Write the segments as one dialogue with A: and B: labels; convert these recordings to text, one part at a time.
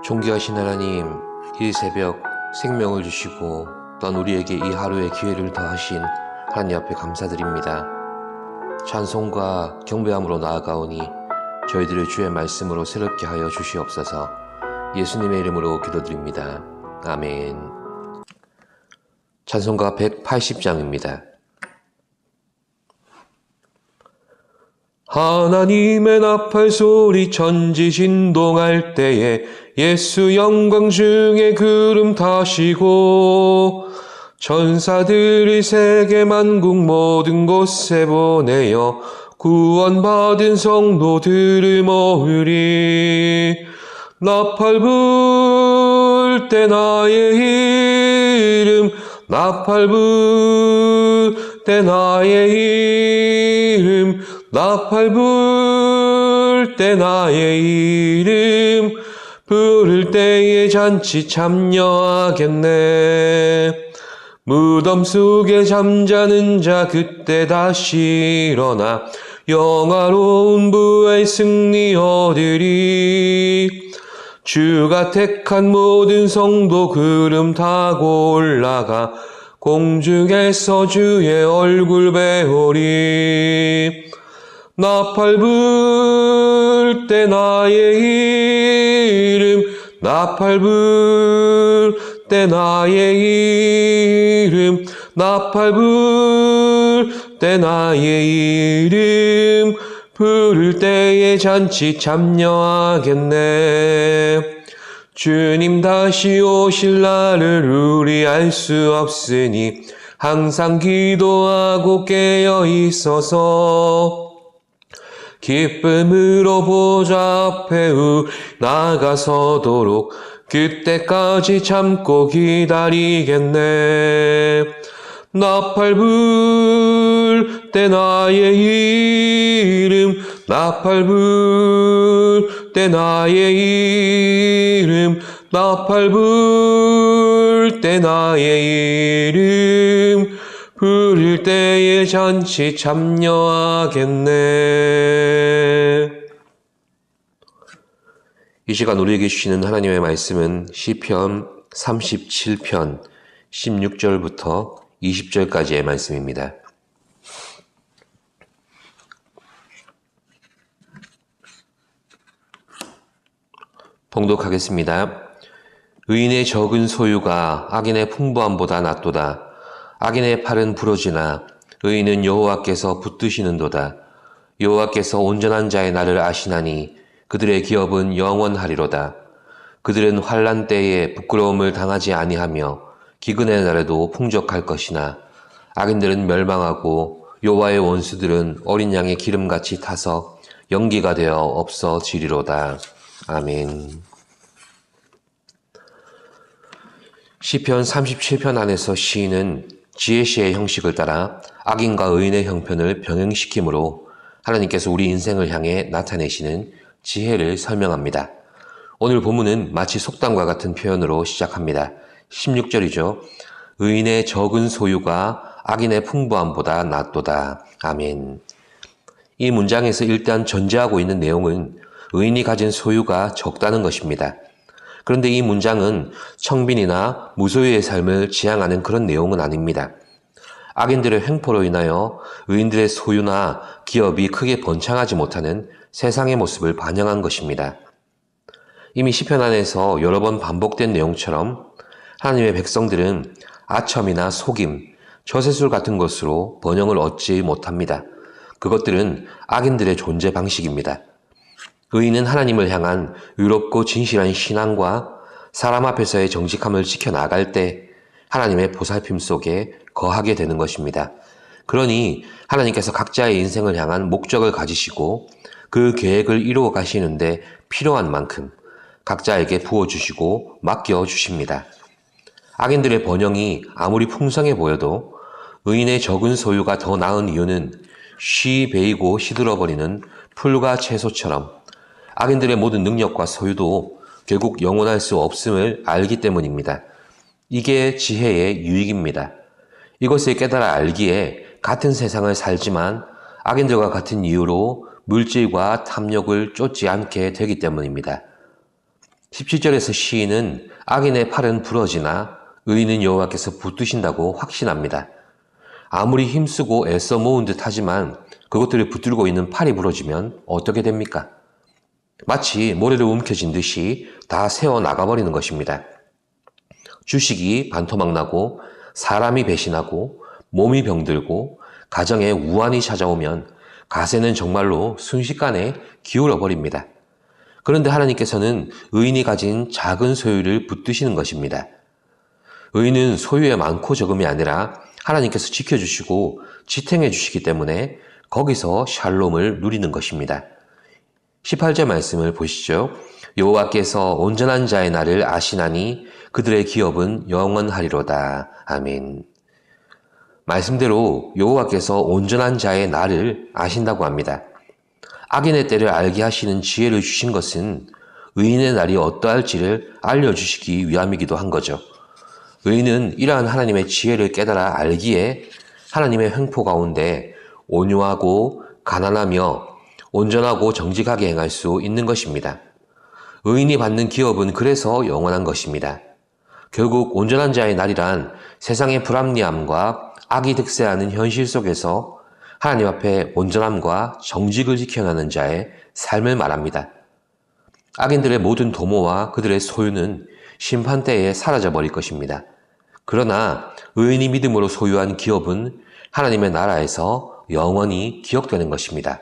A: 존귀하신 하나님, 이 새벽 생명을 주시고 또한 우리에게 이 하루의 기회를 더하신 하나님 앞에 감사드립니다. 찬송과 경배함으로 나아가오니 저희들의 주의 말씀으로 새롭게 하여 주시옵소서. 예수님의 이름으로 기도드립니다. 아멘. 찬송가 180장입니다. 하나님의 나팔 소리 천지 진동할 때에 예수 영광 중에 구름 타시고 천사들이 세계 만국 모든 곳에 보내어 구원받은 성도들을 모으리. 나팔 불 때 나의 이름, 나팔 불 때 나의 이름, 나팔 불 때 나의 이름, 부를 때에 잔치 참여하겠네. 무덤 속에 잠자는 자 그때 다시 일어나 영화로운 부의 승리 얻으리. 주가 택한 모든 성도 구름 타고 올라가 공중에서 주의 얼굴 배우리. 나팔 불 때 나의 이름, 나팔 불 때 나의 이름, 나팔 불 때 나의 이름, 부를 때에 잔치 참여하겠네. 주님 다시 오실 날을 우리 알 수 없으니 항상 기도하고 깨어 있어서 기쁨으로 보좌 앞에 나가서도록 그때까지 참고 기다리겠네. 나팔 불 때 나의 이름, 나팔 불 때 나의 이름, 나팔 불 때 나의 이름, 부를 때에 잔치 참여하겠네. 이 시간 우리에게 주시는 하나님의 말씀은 시편 37편 16절부터 20절까지의 말씀입니다. 봉독하겠습니다. 의인의 적은 소유가 악인의 풍부함보다 낫도다. 악인의 팔은 부러지나 의인은 여호와께서 붙드시는도다. 여호와께서 온전한 자의 날을 아시나니 그들의 기업은 영원하리로다. 그들은 환난 때에 부끄러움을 당하지 아니하며 기근의 날에도 풍족할 것이나 악인들은 멸망하고 여호와의 원수들은 어린 양의 기름같이 타서 연기가 되어 없어지리로다. 아멘. 시편 37편 안에서 시인은 지혜시의 형식을 따라 악인과 의인의 형편을 병행시키므로 하나님께서 우리 인생을 향해 나타내시는 지혜를 설명합니다. 오늘 본문은 마치 속담과 같은 표현으로 시작합니다. 16절이죠. 의인의 적은 소유가 악인의 풍부함보다 낫도다. 아멘. 이 문장에서 일단 전제하고 있는 내용은 의인이 가진 소유가 적다는 것입니다. 그런데 이 문장은 청빈이나 무소유의 삶을 지향하는 그런 내용은 아닙니다. 악인들의 횡포로 인하여 의인들의 소유나 기업이 크게 번창하지 못하는 세상의 모습을 반영한 것입니다. 이미 시편 안에서 여러 번 반복된 내용처럼 하나님의 백성들은 아첨이나 속임, 저세술 같은 것으로 번영을 얻지 못합니다. 그것들은 악인들의 존재 방식입니다. 의인은 하나님을 향한 의롭고 진실한 신앙과 사람 앞에서의 정직함을 지켜나갈 때 하나님의 보살핌 속에 거하게 되는 것입니다. 그러니 하나님께서 각자의 인생을 향한 목적을 가지시고 그 계획을 이루어 가시는데 필요한 만큼 각자에게 부어주시고 맡겨주십니다. 악인들의 번영이 아무리 풍성해 보여도 의인의 적은 소유가 더 나은 이유는 쉬 베이고 시들어버리는 풀과 채소처럼 악인들의 모든 능력과 소유도 결국 영원할 수 없음을 알기 때문입니다. 이게 지혜의 유익입니다. 이것을 깨달아 알기에 같은 세상을 살지만 악인들과 같은 이유로 물질과 탐욕을 쫓지 않게 되기 때문입니다. 17절에서 시인은 악인의 팔은 부러지나 의인은 여호와께서 붙드신다고 확신합니다. 아무리 힘쓰고 애써 모은 듯 하지만 그것들을 붙들고 있는 팔이 부러지면 어떻게 됩니까? 마치 모래로 움켜진 듯이 다 새어 나가버리는 것입니다. 주식이 반토막 나고 사람이 배신하고 몸이 병들고 가정에 우환이 찾아오면 가세는 정말로 순식간에 기울어 버립니다. 그런데 하나님께서는 의인이 가진 작은 소유를 붙드시는 것입니다. 의인은 소유의 많고 적음이 아니라 하나님께서 지켜주시고 지탱해 주시기 때문에 거기서 샬롬을 누리는 것입니다. 18절 말씀을 보시죠. 여호와께서 온전한 자의 날을 아시나니 그들의 기업은 영원하리로다. 아멘. 말씀대로 여호와께서 온전한 자의 날을 아신다고 합니다. 악인의 때를 알게 하시는 지혜를 주신 것은 의인의 날이 어떠할지를 알려주시기 위함이기도 한 거죠. 의인은 이러한 하나님의 지혜를 깨달아 알기에 하나님의 횡포 가운데 온유하고 가난하며 온전하고 정직하게 행할 수 있는 것입니다. 의인이 받는 기업은 그래서 영원한 것입니다. 결국 온전한 자의 날이란 세상의 불합리함과 악이 득세하는 현실 속에서 하나님 앞에 온전함과 정직을 지켜나는 자의 삶을 말합니다. 악인들의 모든 도모와 그들의 소유는 심판대에 사라져버릴 것입니다. 그러나 의인이 믿음으로 소유한 기업은 하나님의 나라에서 영원히 기억되는 것입니다.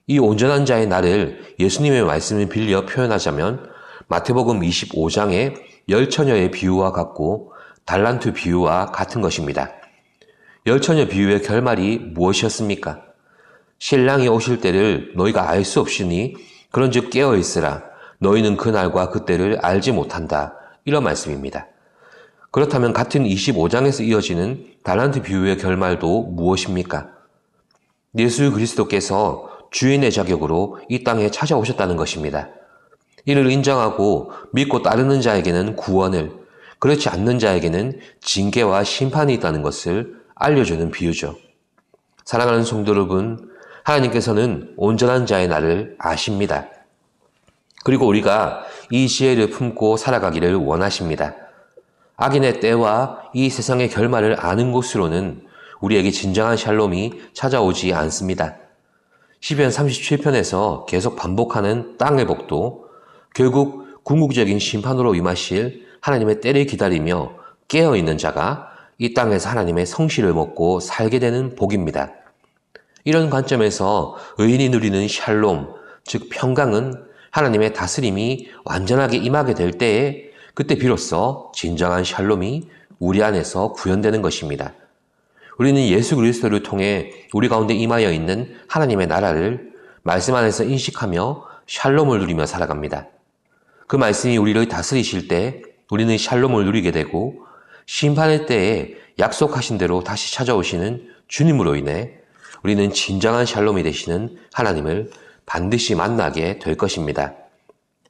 A: 이 온전한 자의 날을 예수님의 말씀을 빌려 표현하자면 마태복음 25장의 10처녀의 비유와 같고 달란트 비유와 같은 것입니다. 10처녀 비유의 결말이 무엇이었습니까? 신랑이 오실 때를 너희가 알 수 없으니 그런즉 깨어있으라. 너희는 그 날과 그 때를 알지 못한다. 이런 말씀입니다. 그렇다면 같은 25장에서 이어지는 달란트 비유의 결말도 무엇입니까? 예수 그리스도께서 주인의 자격으로 이 땅에 찾아오셨다는 것입니다. 이를 인정하고 믿고 따르는 자에게는 구원을, 그렇지 않는 자에게는 징계와 심판이 있다는 것을 알려주는 비유죠. 사랑하는 성도 여러분, 하나님께서는 온전한 자의 날을 아십니다. 그리고 우리가 이 지혜를 품고 살아가기를 원하십니다. 악인의 때와 이 세상의 결말을 아는 곳으로는 우리에게 진정한 샬롬이 찾아오지 않습니다. 시편 37편에서 계속 반복하는 땅의 복도 결국 궁극적인 심판으로 임하실 하나님의 때를 기다리며 깨어있는 자가 이 땅에서 하나님의 성실을 먹고 살게 되는 복입니다. 이런 관점에서 의인이 누리는 샬롬, 즉 평강은 하나님의 다스림이 완전하게 임하게 될 때에 그때 비로소 진정한 샬롬이 우리 안에서 구현되는 것입니다. 우리는 예수 그리스도를 통해 우리 가운데 임하여 있는 하나님의 나라를 말씀 안에서 인식하며 샬롬을 누리며 살아갑니다. 그 말씀이 우리를 다스리실 때 우리는 샬롬을 누리게 되고 심판의 때에 약속하신 대로 다시 찾아오시는 주님으로 인해 우리는 진정한 샬롬이 되시는 하나님을 반드시 만나게 될 것입니다.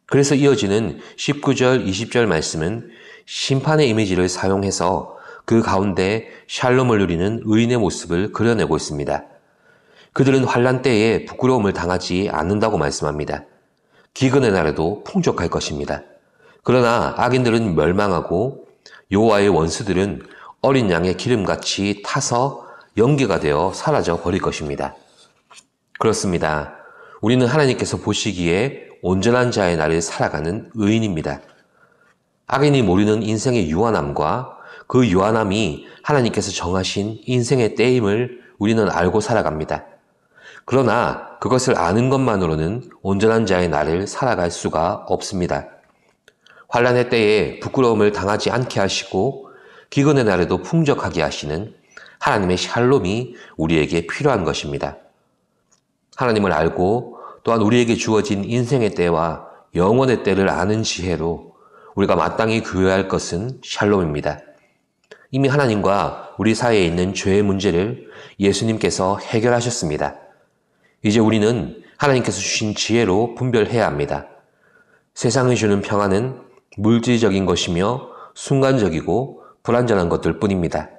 A: 그래서 이어지는 19절, 20절 말씀은 심판의 이미지를 사용해서 그 가운데 샬롬을 누리는 의인의 모습을 그려내고 있습니다. 그들은 환난 때에 부끄러움을 당하지 않는다고 말씀합니다. 기근의 날에도 풍족할 것입니다. 그러나 악인들은 멸망하고 여호와의 원수들은 어린 양의 기름같이 타서 연기가 되어 사라져 버릴 것입니다. 그렇습니다. 우리는 하나님께서 보시기에 온전한 자의 날을 살아가는 의인입니다. 악인이 모르는 인생의 유한함과 그 유한함이 하나님께서 정하신 인생의 때임을 우리는 알고 살아갑니다. 그러나 그것을 아는 것만으로는 온전한 자의 날을 살아갈 수가 없습니다. 환난의 때에 부끄러움을 당하지 않게 하시고 기근의 날에도 풍족하게 하시는 하나님의 샬롬이 우리에게 필요한 것입니다. 하나님을 알고 또한 우리에게 주어진 인생의 때와 영원의 때를 아는 지혜로 우리가 마땅히 구해할 것은 샬롬입니다. 이미 하나님과 우리 사이에 있는 죄의 문제를 예수님께서 해결하셨습니다. 이제 우리는 하나님께서 주신 지혜로 분별해야 합니다. 세상이 주는 평안은 물질적인 것이며 순간적이고 불완전한 것들 뿐입니다.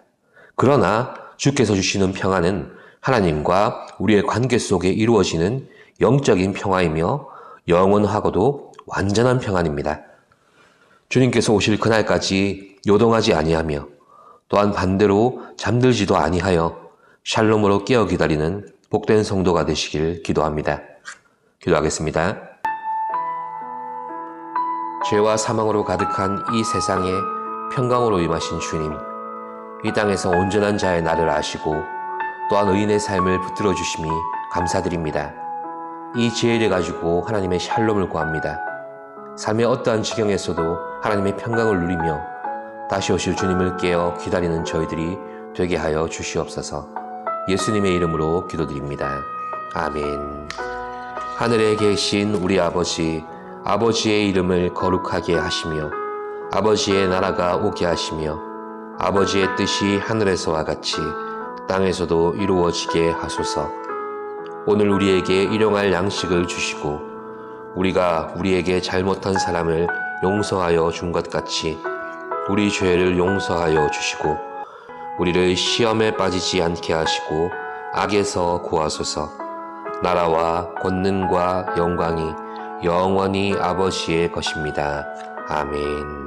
A: 그러나 주께서 주시는 평안은 하나님과 우리의 관계 속에 이루어지는 영적인 평화이며 영원하고도 완전한 평안입니다. 주님께서 오실 그날까지 요동하지 아니하며 또한 반대로 잠들지도 아니하여 샬롬으로 깨어 기다리는 복된 성도가 되시길 기도합니다. 기도하겠습니다. 죄와 사망으로 가득한 이 세상에 평강으로 임하신 주님, 이 땅에서 온전한 자의 나를 아시고 또한 의인의 삶을 붙들어 주심이 감사드립니다. 이 지혜를 가지고 하나님의 샬롬을 구합니다. 삶의 어떠한 지경에서도 하나님의 평강을 누리며 다시 오실 주님을 깨어 기다리는 저희들이 되게 하여 주시옵소서. 예수님의 이름으로 기도드립니다. 아멘. 하늘에 계신 우리 아버지, 아버지의 이름을 거룩하게 하시며 아버지의 나라가 오게 하시며 아버지의 뜻이 하늘에서와 같이 땅에서도 이루어지게 하소서. 오늘 우리에게 일용할 양식을 주시고 우리가 우리에게 잘못한 사람을 용서하여 준 것 같이 우리 죄를 용서하여 주시고 우리를 시험에 빠지지 않게 하시고 악에서 구하소서. 나라와 권능과 영광이 영원히 아버지의 것입니다. 아멘.